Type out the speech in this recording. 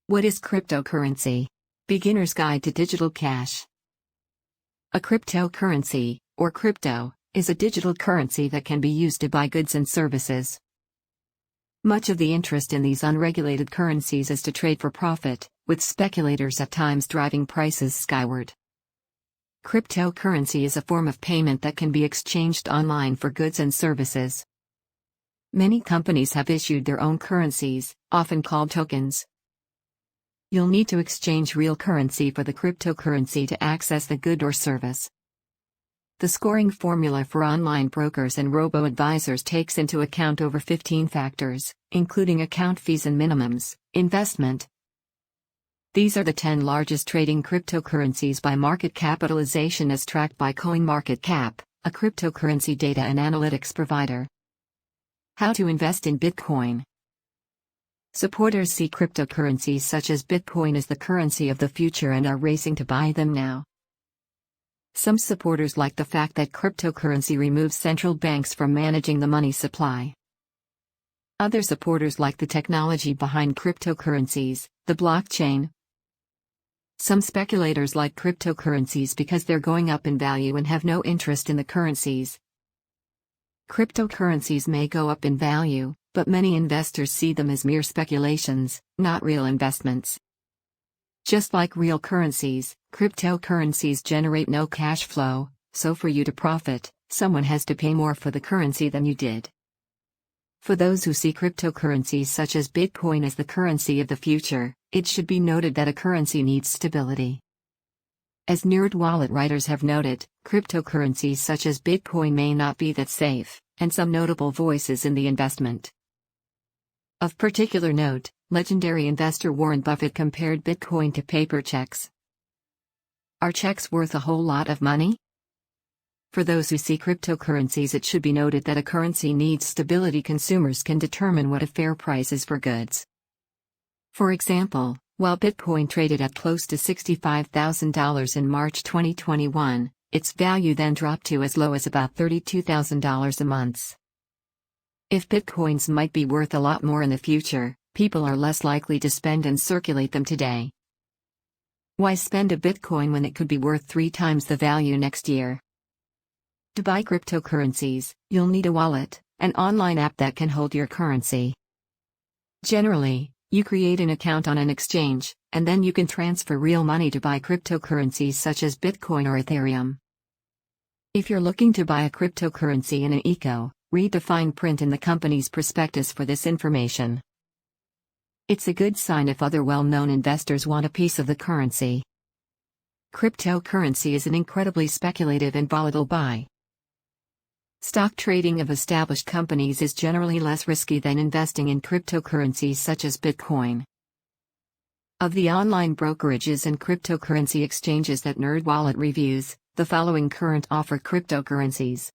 What is cryptocurrency? Beginner's Guide to Digital Cash. A cryptocurrency, or crypto, is a digital currency that can be used to buy goods and services. Much of the interest in these unregulated currencies is to trade for profit, with speculators at times driving prices skyward. Cryptocurrency is a form of payment that can be exchanged online for goods and services. Many companies have issued their own currencies, often called tokens. You'll need to exchange real currency for the cryptocurrency to access the good or service. The scoring formula for online brokers and robo-advisors takes into account over 15 factors, including account fees and minimums, investment. These are the 10 largest trading cryptocurrencies by market capitalization as tracked by CoinMarketCap, a cryptocurrency data and analytics provider. How to invest in Bitcoin. Supporters see cryptocurrencies such as Bitcoin as the currency of the future and are racing to buy them now. Some supporters like the fact that cryptocurrency removes central banks from managing the money supply. Other supporters like the technology behind cryptocurrencies, the blockchain. Some speculators like cryptocurrencies because they're going up in value and have no interest in the currencies. Cryptocurrencies may go up in value, but many investors see them as mere speculations, not real investments. Just like real currencies, cryptocurrencies generate no cash flow, so for you to profit, someone has to pay more for the currency than you did. For those who see cryptocurrencies such as Bitcoin as the currency of the future, it should be noted that a currency needs stability. As NerdWallet writers have noted, cryptocurrencies such as Bitcoin may not be that safe, and some notable voices in the investment. Of particular note, legendary investor Warren Buffett compared Bitcoin to paper checks. Are checks worth a whole lot of money? For those who see cryptocurrencies, it should be noted that a currency needs stability. Consumers can determine what a fair price is for goods. For example, while Bitcoin traded at close to $65,000 in March 2021, its value then dropped to as low as about $32,000 a month. If Bitcoins might be worth a lot more in the future, people are less likely to spend and circulate them today. Why spend a Bitcoin when it could be worth 3 times the value next year? To buy cryptocurrencies, you'll need a wallet, an online app that can hold your currency. Generally, you create an account on an exchange, and then you can transfer real money to buy cryptocurrencies such as Bitcoin or Ethereum. If you're looking to buy a cryptocurrency in an eco, read the fine print in the company's prospectus for this information. It's a good sign if other well-known investors want a piece of the currency. Cryptocurrency is an incredibly speculative and volatile buy. Stock trading of established companies is generally less risky than investing in cryptocurrencies such as Bitcoin. Of the online brokerages and cryptocurrency exchanges that NerdWallet reviews, the following current offer cryptocurrencies.